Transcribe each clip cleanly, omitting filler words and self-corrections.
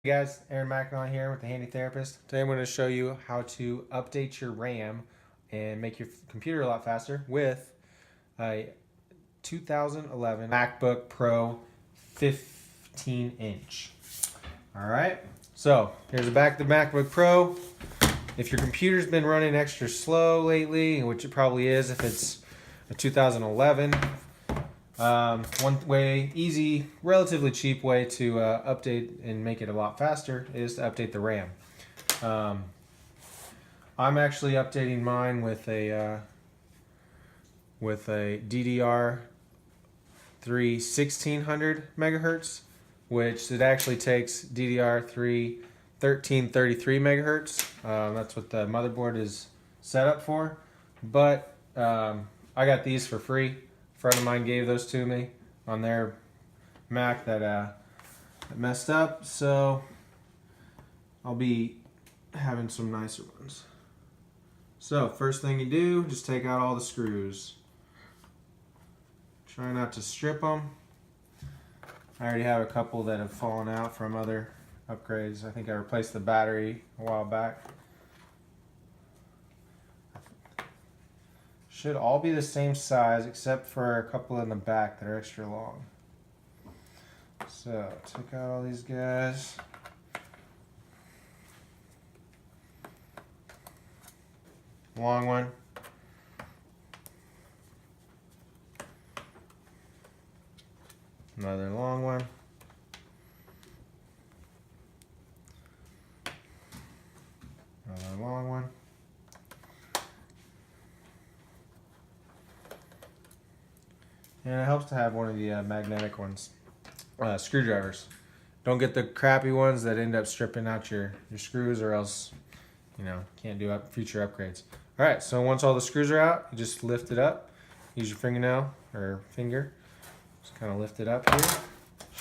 Hey guys, Aaron Mackinac here with the Handy Therapist. Today I'm going to show you how to update your RAM and make your computer a lot faster with a 2011 MacBook Pro 15-inch. Alright, so here's the back of the MacBook Pro. If your computer's been running extra slow lately, which it probably is if it's a 2011, one way, easy, relatively cheap way to update and make it a lot faster is to update the RAM. I'm actually updating mine with a DDR3 1600 megahertz, which it actually takes DDR3 1333 megahertz. That's what the motherboard is set up for, but I got these for free. A friend of mine gave those to me on their Mac that messed up, so I'll be having some nicer ones. So first thing you do, just take out all the screws. Try not to strip them. I already have a couple that have fallen out from other upgrades. I think I replaced the battery a while back. Should all be the same size except for a couple in the back that are extra long. So take out all these guys. Long one. Another long one. Another long one. And it helps to have one of the magnetic ones. Screwdrivers. Don't get the crappy ones that end up stripping out your screws, or else, you know, can't do future upgrades. Alright, so once all the screws are out, you just lift it up. Use your fingernail or finger. Just kind of lift it up here.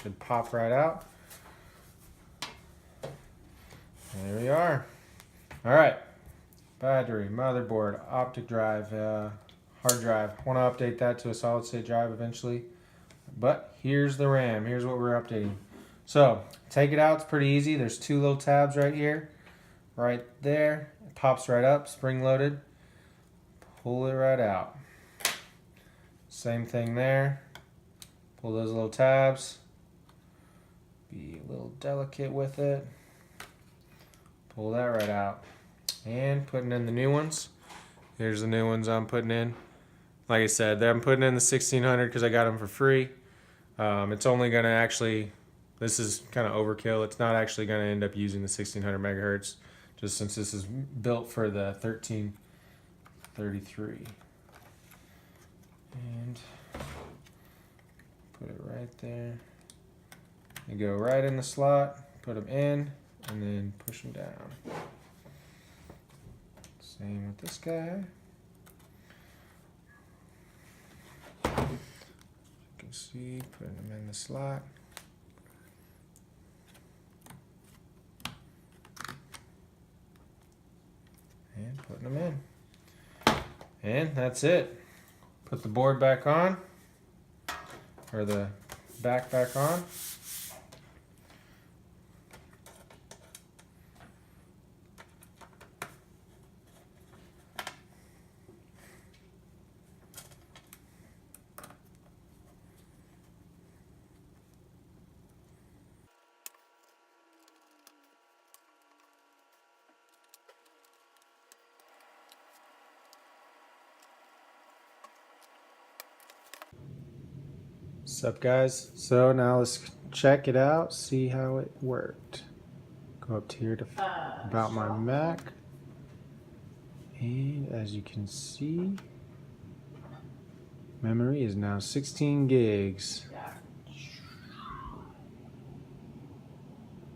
Should pop right out. There we are. Alright. Battery, motherboard, optic drive, hard drive. Want to update that to a solid state drive eventually. But here's the RAM. Here's what we're updating. So take it out. It's pretty easy. There's two little tabs right here. Right there. It pops right up. Spring loaded. Pull it right out. Same thing there. Pull those little tabs. Be a little delicate with it. Pull that right out. And putting in the new ones. Here's the new ones I'm putting in. Like I said, I'm putting in the 1600 because I got them for free. It's only going to actually, this is kind of overkill. It's not actually going to end up using the 1600 megahertz, just since this is built for the 1333. And put it right there. You go right in the slot, put them in, and then push them down. Same with this guy. You can see, putting them in the slot. And putting them in. And that's it. Put the board back on, or the back on. What's up, guys? So now let's check it out, see how it worked. Go up here to about my Mac, and as you can see, memory is now 16 gigs.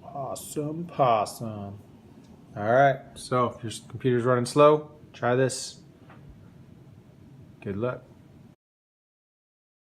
Awesome possum. Alright, so if your computer's running slow, try this. Good luck.